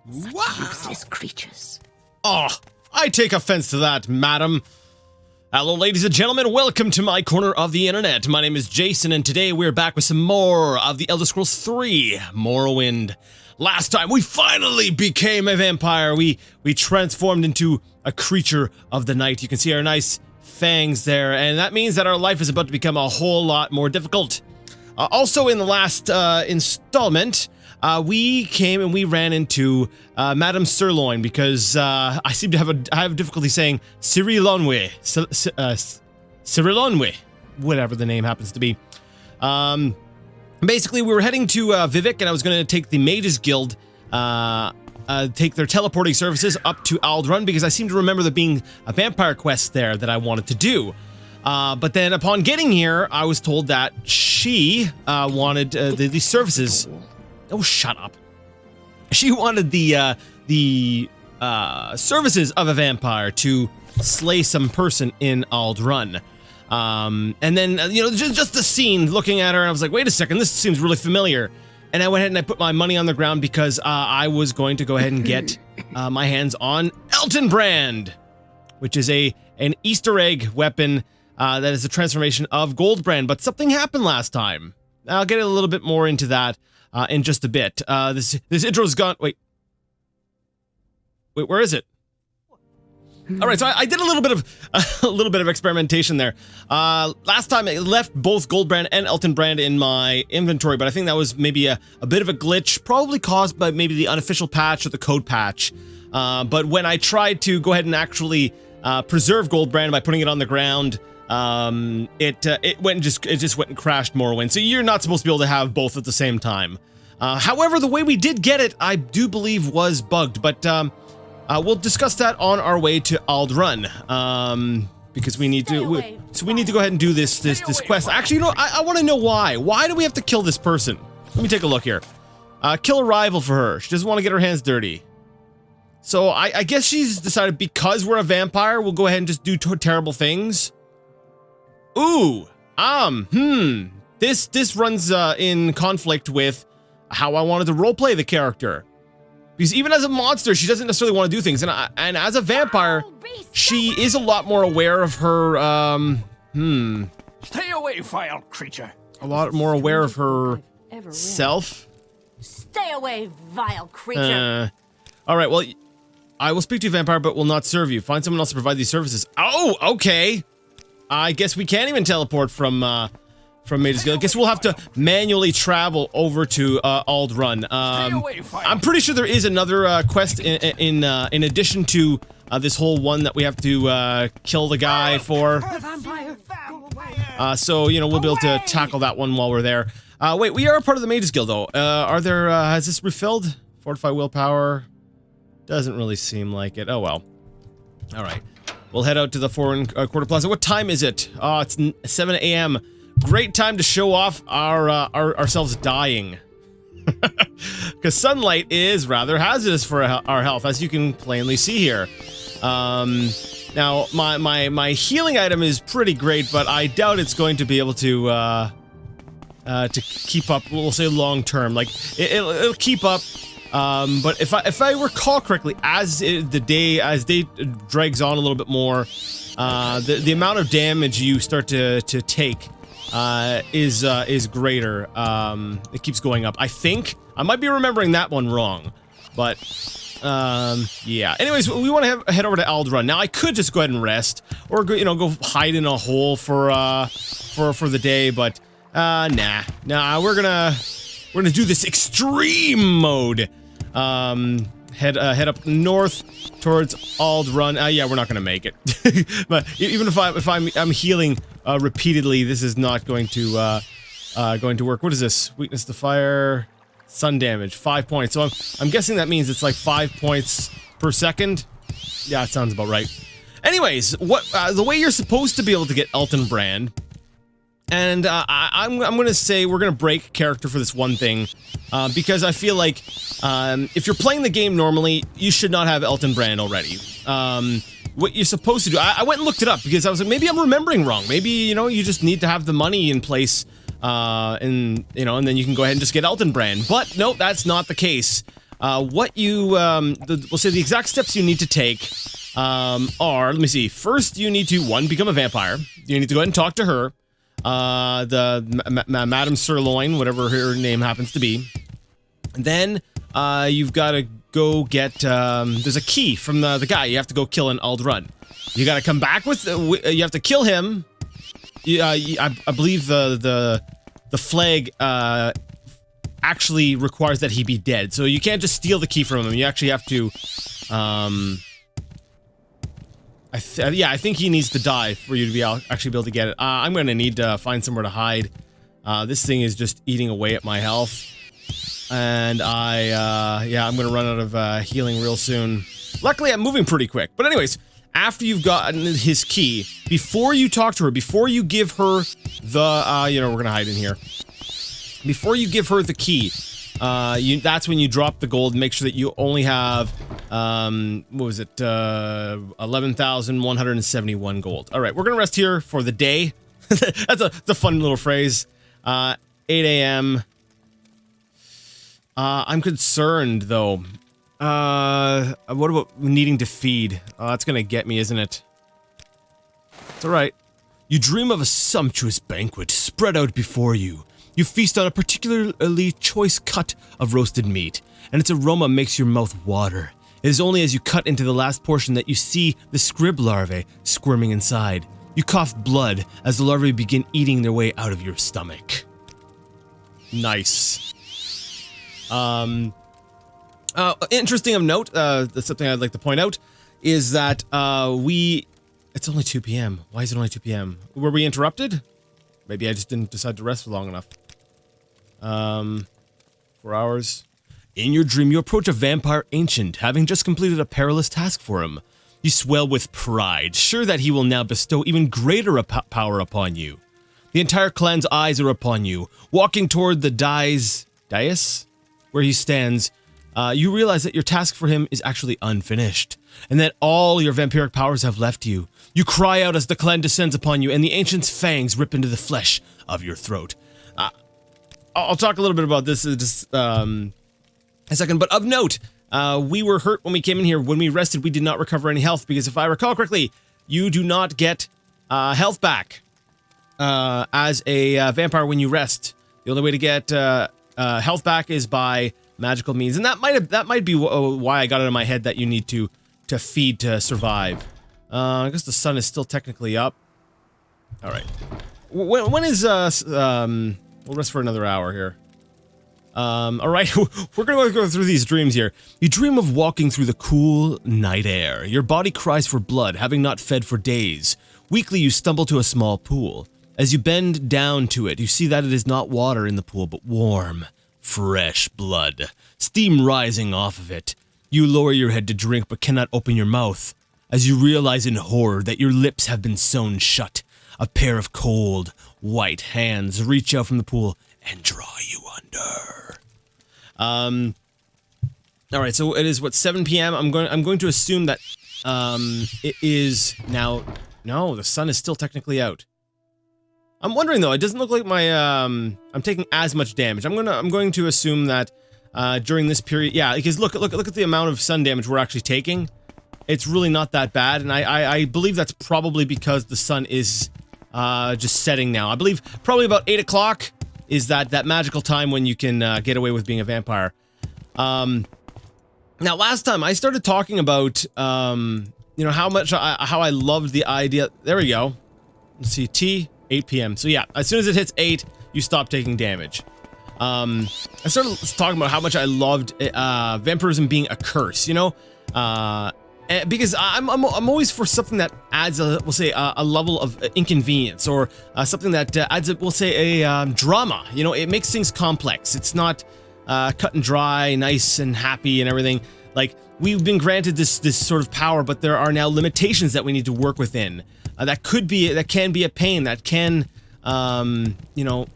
Such useless creatures. Oh, I take offense to that, madam. Hello, ladies and gentlemen. Welcome to my corner of the internet. My name is Jason, and today we're back with some more of the Elder Scrolls 3 Morrowind. Last time, we finally became a vampire. We transformed into a creature of the night. You can see our nice fangs there, and that means that our life is about to become a whole lot more difficult. Also, in the last installment, we came and we ran into Madame Sirloin because I seem to have difficulty saying Cyrilonwe, Cyrilonwe, whatever the name happens to be. Basically, we were heading to Vivek, and I was going to take the Mages Guild, take their teleporting services up to Aldrun because I seem to remember there being a vampire quest there that I wanted to do. But then upon getting here, I was told that she wanted the services. Oh, shut up. She wanted the services of a vampire to slay some person in Aldrun. And then, you know, just the scene, looking at her, and I was like, wait a second, this seems really familiar. And I went ahead and I put my money on the ground because I was going to go ahead and get my hands on Eltenbrand, which is an Easter egg weapon that is a transformation of Goldbrand. But something happened last time. I'll get a little bit more into that in just a bit. This intro's gone. Wait, where is it? All right, so I did a little bit of experimentation there. Last time I left both Goldbrand and Eltenbrand in my inventory, but I think that was maybe a bit of a glitch, probably caused by maybe the unofficial patch or the code patch. But when I tried to go ahead and actually preserve Goldbrand by putting it on the ground, it just went and crashed Morrowind. So you're not supposed to be able to have both at the same time. However, the way we did get it, I do believe was bugged, but we'll discuss that on our way to Aldrun, because we need to go ahead and do this quest. Actually, you know, I want to know why. Why do we have to kill this person? Let me take a look here. Kill a rival for her. She doesn't want to get her hands dirty. So I guess she's decided because we're a vampire, we'll go ahead and just do terrible things. Ooh, this runs in conflict with how I wanted to roleplay the character. Because even as a monster, she doesn't necessarily want to do things, and as a vampire, she is a lot more aware of her. Stay away, vile creature. A lot more aware of her self. Stay away, vile creature. All right. Well, I will speak to you, vampire, but will not serve you. Find someone else to provide these services. Oh, okay. I guess we can't even teleport from Mages Guild. I guess we'll have to manually travel over to Aldrun. I'm pretty sure there is another quest in addition to this whole one that we have to kill the guy for. So, you know, we'll be able to tackle that one while we're there. Wait, we are a part of the Mages Guild, though. Are there, has this refilled? Fortify willpower? Doesn't really seem like it. Oh, well. All right. We'll head out to the Foreign Quarter Plaza. What time is it? Oh, it's 7 a.m. Great time to show off ourselves dying. Because sunlight is rather hazardous for our health, as you can plainly see here. Now, my healing item is pretty great, but I doubt it's going to be able to keep up, we'll say long term. Like, it'll keep up. But if I recall correctly, as day drags on a little bit more, the amount of damage you start to take is greater. It keeps going up. I think I might be remembering that one wrong, but yeah. Anyways, we want to head over to Aldrun. Now I could just go ahead and rest, or go hide in a hole for the day, but nah. We're gonna do this extreme mode. Head up north towards Aldrun. Yeah, we're not gonna make it. But even if I'm healing repeatedly, this is not going to work. What is this? Weakness to fire, sun damage, 5 points. So I'm guessing that means it's like 5 points per second. Yeah, it sounds about right. Anyways, the way you're supposed to be able to get Eltenbrand. And I'm going to say we're going to break character for this one thing, because I feel like if you're playing the game normally, you should not have Eltenbrand already. What you're supposed to do, I went and looked it up because I was like, maybe I'm remembering wrong. Maybe, you know, you just need to have the money in place, and then you can go ahead and just get Eltenbrand. But no, that's not the case. What you, we'll say the exact steps you need to take are, let me see. First, you need to, one, become a vampire. You need to go ahead and talk to her. Madame Sirloin, whatever her name happens to be. Then, you've got to go get, there's a key from the guy. You have to go kill an Aldrun. You got to come back with, you have to kill him. I believe the flag, actually requires that he be dead. So you can't just steal the key from him. You actually have to, yeah, I think he needs to die for you to be actually be able to get it. I'm gonna need to find somewhere to hide. This thing is just eating away at my health. And yeah, I'm gonna run out of healing real soon. Luckily, I'm moving pretty quick. But anyways, after you've gotten his key, before you talk to her, before you give her the, you know, we're gonna hide in here. Before you give her the key, that's when you drop the gold and make sure that you only have, what was it, 11,171 gold. All right, we're gonna rest here for the day. That's a fun little phrase. 8 a.m. I'm concerned, though. What about needing to feed? That's gonna get me, isn't it? It's alright. You dream of a sumptuous banquet spread out before you. You feast on a particularly choice cut of roasted meat, and its aroma makes your mouth water. It is only as you cut into the last portion that you see the scrib larvae squirming inside. You cough blood as the larvae begin eating their way out of your stomach. Nice. Interesting of note, that's something I'd like to point out, is that, it's only 2 p.m. Why is it only 2 p.m.? Were we interrupted? Maybe I just didn't decide to rest for long enough. 4 hours. In your dream, you approach a vampire ancient, having just completed a perilous task for him. You swell with pride, sure that he will now bestow even greater power upon you. The entire clan's eyes are upon you. Walking toward the dais, where he stands, you realize that your task for him is actually unfinished, and that all your vampiric powers have left you. You cry out as the clan descends upon you, and the ancient's fangs rip into the flesh of your throat. I'll talk a little bit about this in just a second, but of note, we were hurt when we came in here. When we rested, we did not recover any health, because if I recall correctly, you do not get health back as a vampire when you rest. The only way to get health back is by magical means, and that might be why I got it in my head that you need to feed to survive. I guess the sun is still technically up. All right. When is we'll rest for another hour here. All right, we're gonna go through these dreams here. You dream of walking through the cool night air. Your body cries for blood, having not fed for days. Weakly, you stumble to a small pool. As you bend down to it, you see that it is not water in the pool, but warm, fresh blood. Steam rising off of it. You lower your head to drink, but cannot open your mouth. As you realize in horror that your lips have been sewn shut, a pair of cold, white hands reach out from the pool and draw you under. All right, so it is what, 7 p.m. I'm going to assume that it is now. No, the sun is still technically out. I'm wondering though. It doesn't look like my I'm taking as much damage. I'm going to assume that during this period, yeah, because look at the amount of sun damage we're actually taking. It's really not that bad, and I believe that's probably because the sun is just setting now. I believe probably about 8 o'clock is that magical time when you can get away with being a vampire. Now, last time I started talking about you know, how I loved the idea. There we go. Let's see, 8 p.m. So yeah, as soon as it hits 8, you stop taking damage. I started talking about how much I loved vampirism being a curse, you know, because I'm always for something that adds we'll say a level of inconvenience, or something that adds we'll say a drama. You know, it makes things complex. It's not cut and dry, nice and happy and everything. Like, we've been granted this sort of power, but there are now limitations that we need to work within. That can be a pain, that can you know,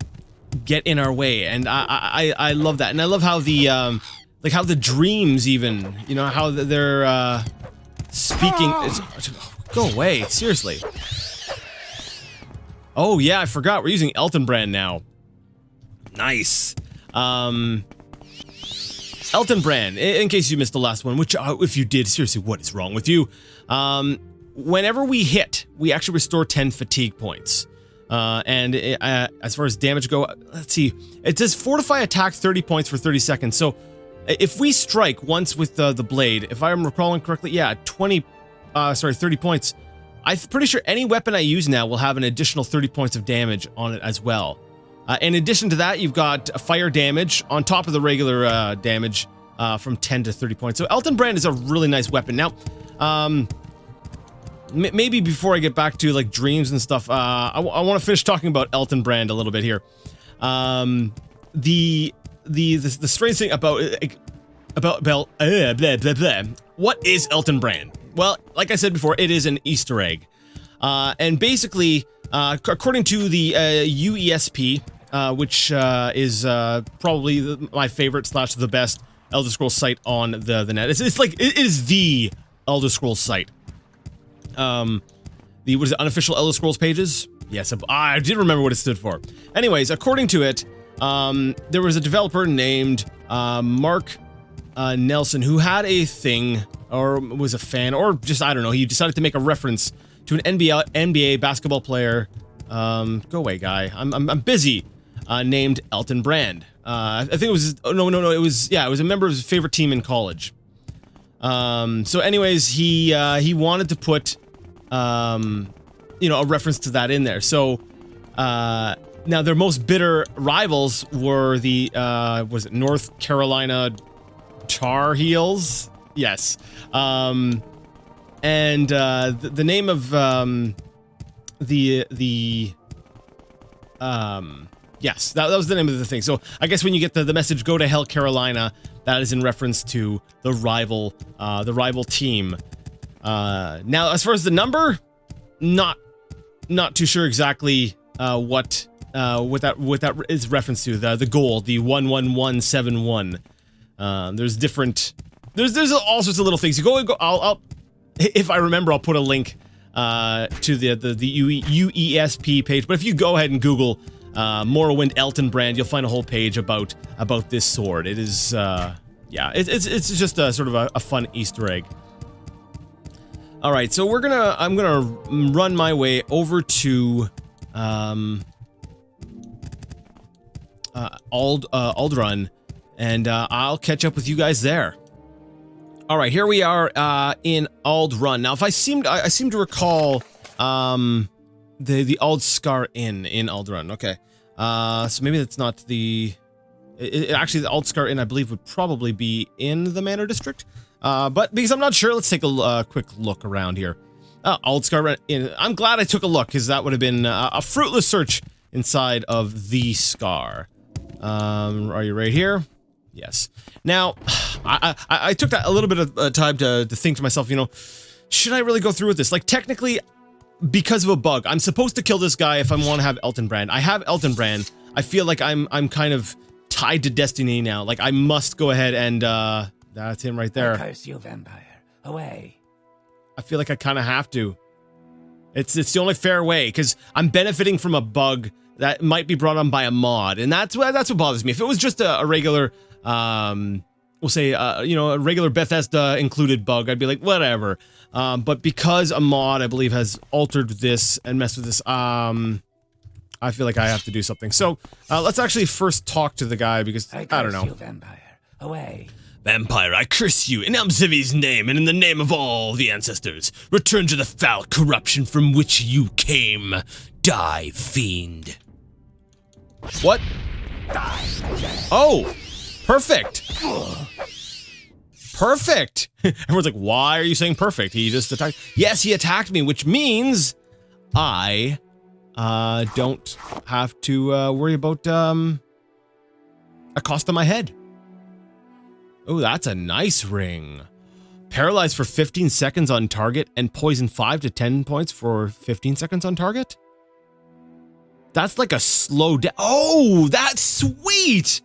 get in our way, and I love that, and I love how the like how the dreams even, you know, how they're speaking. Go away, seriously. Oh yeah, I forgot we're using Elton Brand now. Nice. Elton Brand, in case you missed the last one, which if you did, seriously, what is wrong with you? Whenever we hit, we actually restore 10 fatigue points. As far as damage go, let's see. It says fortify attack 30 points for 30 seconds. So if we strike once with the blade, if I'm recalling correctly, yeah, 30 points. I'm pretty sure any weapon I use now will have an additional 30 points of damage on it as well. In addition to that, you've got fire damage on top of the regular damage from 10 to 30 points. So Elton Brand is a really nice weapon. Now, maybe before I get back to like dreams and stuff, I want to finish talking about Elton Brand a little bit here. The strange thing about what is Elton Brand? Well, like I said before, it is an Easter egg, and basically, according to the UESP, which is probably my favorite / the best Elder Scrolls site on the net. It's like it is the Elder Scrolls site. The what is it, unofficial Elder Scrolls pages? Yes, I did remember what it stood for. Anyways, according to it, there was a developer named Mark Nelson who had a thing, or was a fan, or just I don't know. He decided to make a reference to an NBA basketball player. Go away, guy. I'm busy. Named Elton Brand. I think it was no. It was a member of his favorite team in college. So anyways, he wanted to put a reference to that in there. So now their most bitter rivals were the was it North Carolina Tar Heels? Yes. And the name of yes, that was the name of the thing. So I guess when you get the message, go to hell, Carolina, that is in reference to the rival team. Now, as far as the number, not too sure exactly what that is reference to. The goal, the 11171. There's all sorts of little things. You go. I'll if I remember, I'll put a link to the UESP page. But if you go ahead and Google Morrowind Elton Brand, you'll find a whole page about this sword. It is it's just a sort of a fun Easter egg. All right, so I'm gonna run my way over to Aldrun, and I'll catch up with you guys there. All right, here we are in Aldrun. Now, if I seem to recall the Aldscar Inn in Aldrun. Okay, so maybe that's not the. Actually, the Aldscar Inn, I believe, would probably be in the Manor District. But because I'm not sure, let's take a quick look around here. Aldscar Inn. I'm glad I took a look, because that would have been a fruitless search inside of the Scar. Are you right here? Yes. Now, I took that a little bit of time to think to myself, should I really go through with this? Like, technically, because of a bug, I'm supposed to kill this guy if I want to have Elton Brand. I have Elton Brand. I feel like I'm kind of tied to destiny now. Like, I must go ahead and, that's him right there. I curse you, vampire. Away. I feel like I kind of have to. It's the only fair way, because I'm benefiting from a bug that might be brought on by a mod, and that's what bothers me. If it was just a regular, we'll say, a regular Bethesda included bug, I'd be like, whatever. But because a mod, I believe, has altered this and messed with this, I feel like I have to do something. So let's actually first talk to the guy, because I don't know. You, vampire. Away. Vampire, I curse you in Amzivi's name and in the name of all the ancestors. Return to the foul corruption from which you came. Die, fiend. What? Oh, perfect. Perfect. Everyone's like, why are you saying perfect? He just attacked. Yes, he attacked me, which means I don't have to worry about a cost on my head. Oh, that's a nice ring. Paralyzed for 15 seconds on target and poison 5 to 10 points for 15 seconds on target? That's like a slow down. Oh, that's sweet!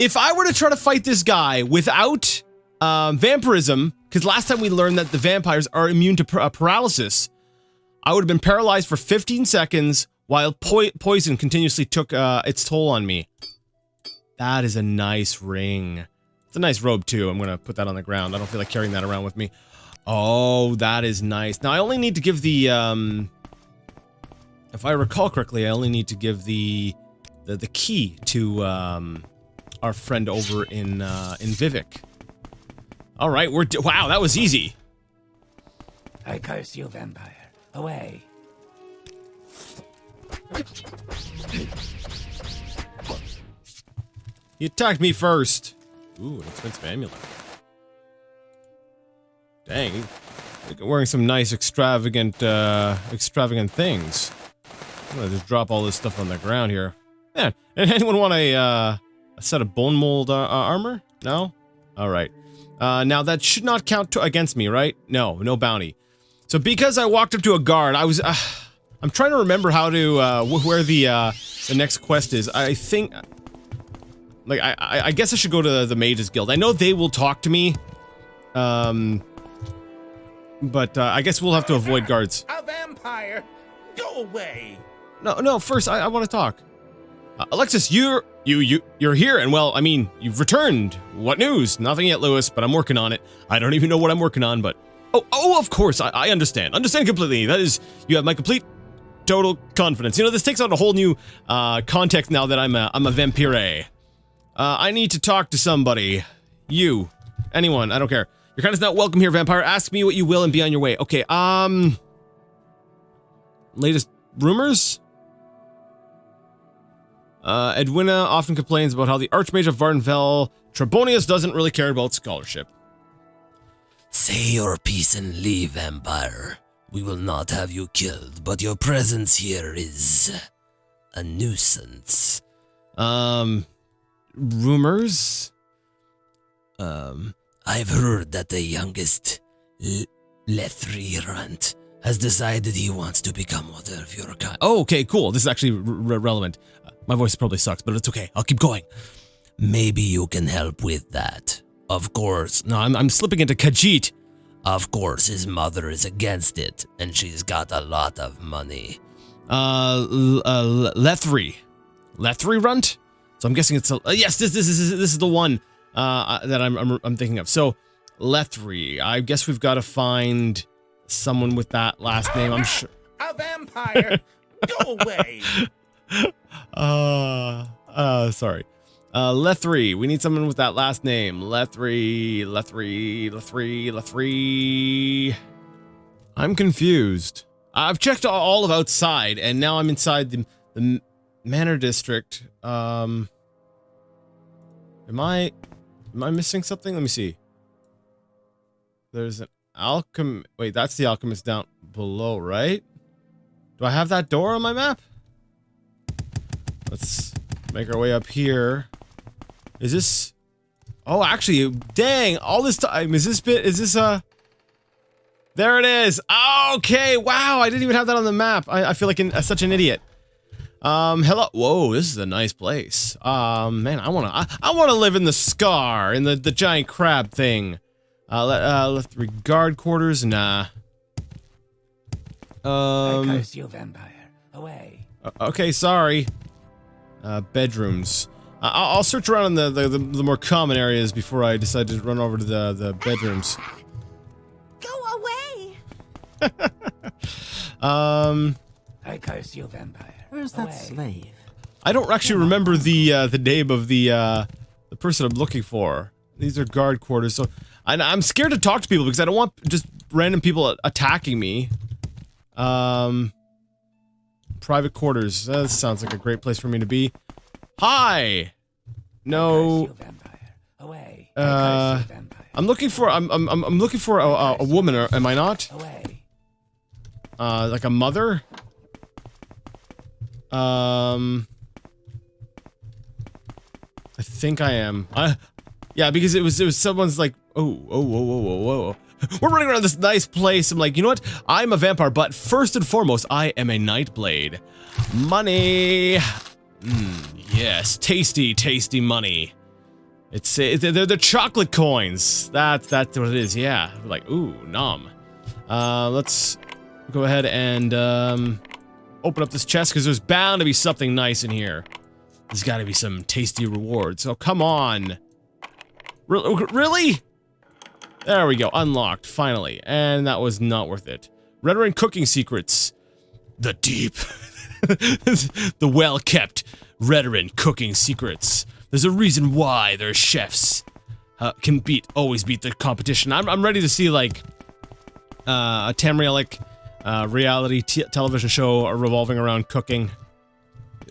If I were to try to fight this guy without vampirism, because last time we learned that the vampires are immune to paralysis, I would have been paralyzed for 15 seconds while poison continuously took its toll on me. That is a nice ring. It's a nice robe, too. I'm gonna put that on the ground. I don't feel like carrying that around with me. Oh, that is nice. Now, I only need to give the, if I recall correctly, I only need to give the key to, our friend over in Vivek. Alright, wow, that was easy. I curse you, vampire. Away. He attacked me first. Ooh, an expensive amulet. Dang, look at wearing some nice extravagant things. I'm gonna just drop all this stuff on the ground here. Man, anyone want a set of bone mold armor? No? Alright. Now that should not count against me, right? No, no bounty. So because I walked up to a guard, I was, I'm trying to remember how to, where the next quest is. I think, like, I guess I should go to the Mages Guild. I know they will talk to me, but, I guess we'll have to avoid guards. A vampire! Go away! No, first, I want to talk. Alexis, you're here, and well, I mean, you've returned. What news? Nothing yet, Lewis, but I'm working on it. I don't even know what I'm working on, but... Oh, of course, I understand. Understand completely. That is, you have my complete, total confidence. You know, this takes on a whole new, context now that I'm a vampire. I need to talk to somebody. You. Anyone, I don't care. Your kindness not welcome here, vampire. Ask me what you will and be on your way. Okay, latest rumors? Edwina often complains about how the Archmage of Vardenfell, Trebonius, doesn't really care about scholarship. Say your piece and leave, vampire. We will not have you killed, but your presence here is a nuisance. Rumors? I've heard that the youngest Lethri has decided he wants to become one of your kind. Oh, okay, cool. This is actually relevant. My voice probably sucks, but it's okay. I'll keep going. Maybe you can help with that. Of course. No, I'm slipping into Khajiit. Of course, his mother is against it, and she's got a lot of money. Lethri. Lethri Runt? So I'm guessing it's yes, this is the one that I'm thinking of. So Lethri. I guess we've got to find someone with that last name. I'm sure. A vampire! Go away! Sorry. Lethri. We need someone with that last name. Lethri. I'm confused. I've checked all of outside, and now I'm inside the Manor District. Am I missing something? Let me see. There's an alchemist. Wait, that's the alchemist down below, right? Do I have that door on my map? Let's make our way up here. Is this... Oh, actually, dang, all this time, is this, there it is! Okay, wow, I didn't even have that on the map. I feel like such an idiot. Hello, whoa, this is a nice place. Man, I wanna live in the Scar, in the giant crab thing. Let's regard quarters, nah. I curse you, vampire. Away. Okay, sorry. Bedrooms. I'll search around in the more common areas before I decide to run over to the bedrooms. Go away! I curse you, vampire. Where's that slave? I don't actually remember the name of the person I'm looking for. These are guard quarters, so I'm scared to talk to people because I don't want just random people attacking me. Private quarters. That sounds like a great place for me to be. Hi. No. Away. I'm looking for I'm looking for a woman. Or am I not? Away. Like a mother. I think I am. Yeah, because it was someone's like, whoa. We're running around this nice place. I'm like, you know what? I'm a vampire, but first and foremost, I am a Nightblade. Money. Yes, tasty money. They're the chocolate coins. That's what it is. Yeah, like ooh, nom. Let's go ahead and open up this chest because there's bound to be something nice in here. There's got to be some tasty rewards. So come on. Really? There we go. Unlocked, finally. And that was not worth it. Redoran cooking secrets. The deep. The well-kept Redoran cooking secrets. There's a reason why their chefs can always beat the competition. I'm ready to see, like, a Tamrielic reality television show revolving around cooking.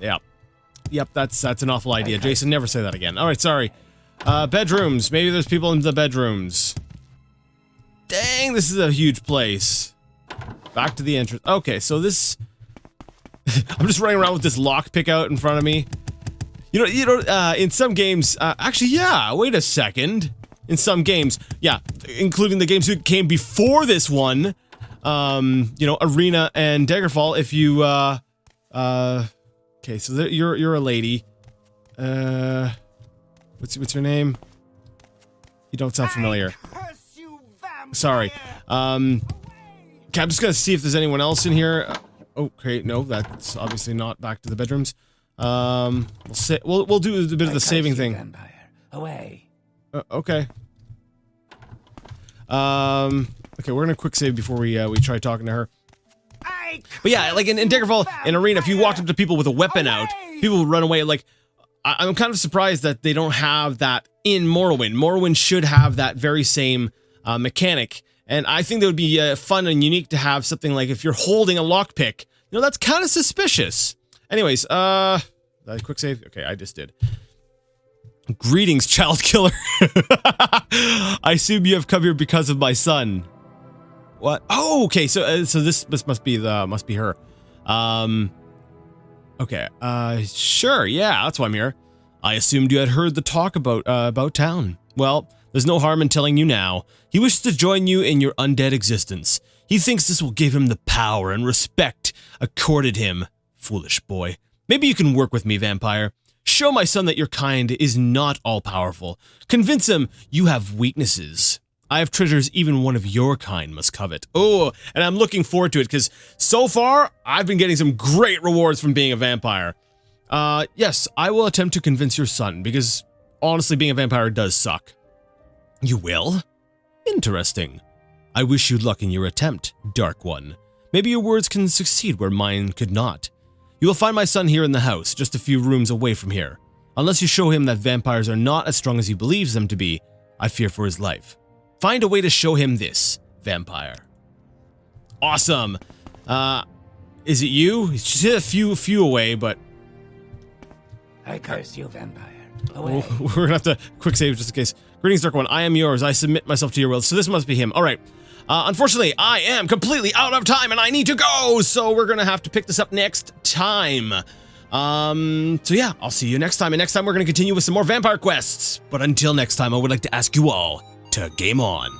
Yep, that's an awful idea. Jason, never say that again. Alright, sorry. Bedrooms. Maybe there's people in the bedrooms. Dang, this is a huge place. Back to the entrance. Okay, so this... I'm just running around with this lockpick out in front of me. You know, in some games... actually, yeah, wait a second. In some games, yeah, including the games that came before this one, you know, Arena and Daggerfall, if you, okay, so you're a lady. What's your name? You don't sound familiar. Sorry. Okay, I'm just gonna see if there's anyone else in here. Okay, no, that's obviously not back to the bedrooms. We'll do a bit of the saving thing. Vampire. Away. Okay. Okay, we're gonna quick save before we try talking to her. But yeah, like in Daggerfall, in Arena, if you walked up to people with a weapon out, people would run away. Like, I'm kind of surprised that they don't have that in Morrowind. Morrowind should have that very same mechanic, and I think that would be fun and unique to have something like if you're holding a lockpick. You know, that's kind of suspicious. Anyways, quick save. Okay, I just did. Greetings, child killer. I assume you have come here because of my son. What? Oh, okay. So this must be her. Okay. Sure. Yeah, that's why I'm here. I assumed you had heard the talk about town. Well, there's no harm in telling you now. He wishes to join you in your undead existence. He thinks this will give him the power and respect accorded him. Foolish boy. Maybe you can work with me, vampire. Show my son that your kind is not all-powerful. Convince him you have weaknesses. I have treasures even one of your kind must covet. Oh, and I'm looking forward to it, because so far, I've been getting some great rewards from being a vampire. Yes, I will attempt to convince your son, because honestly, being a vampire does suck. You will? Interesting. I wish you luck in your attempt, Dark One. Maybe your words can succeed where mine could not. You will find my son here in the house, just a few rooms away from here. Unless you show him that vampires are not as strong as he believes them to be, I fear for his life. Find a way to show him this, vampire. Awesome. Is it you? She's hit a few away, but... I curse you, vampire. Away. We're gonna have to quick save just in case. Greetings, Dark One. I am yours. I submit myself to your will. So this must be him. All right. Unfortunately, I am completely out of time and I need to go. So we're gonna have to pick this up next time. So yeah, I'll see you next time. And next time we're gonna continue with some more vampire quests. But until next time, I would like to ask you all to game on.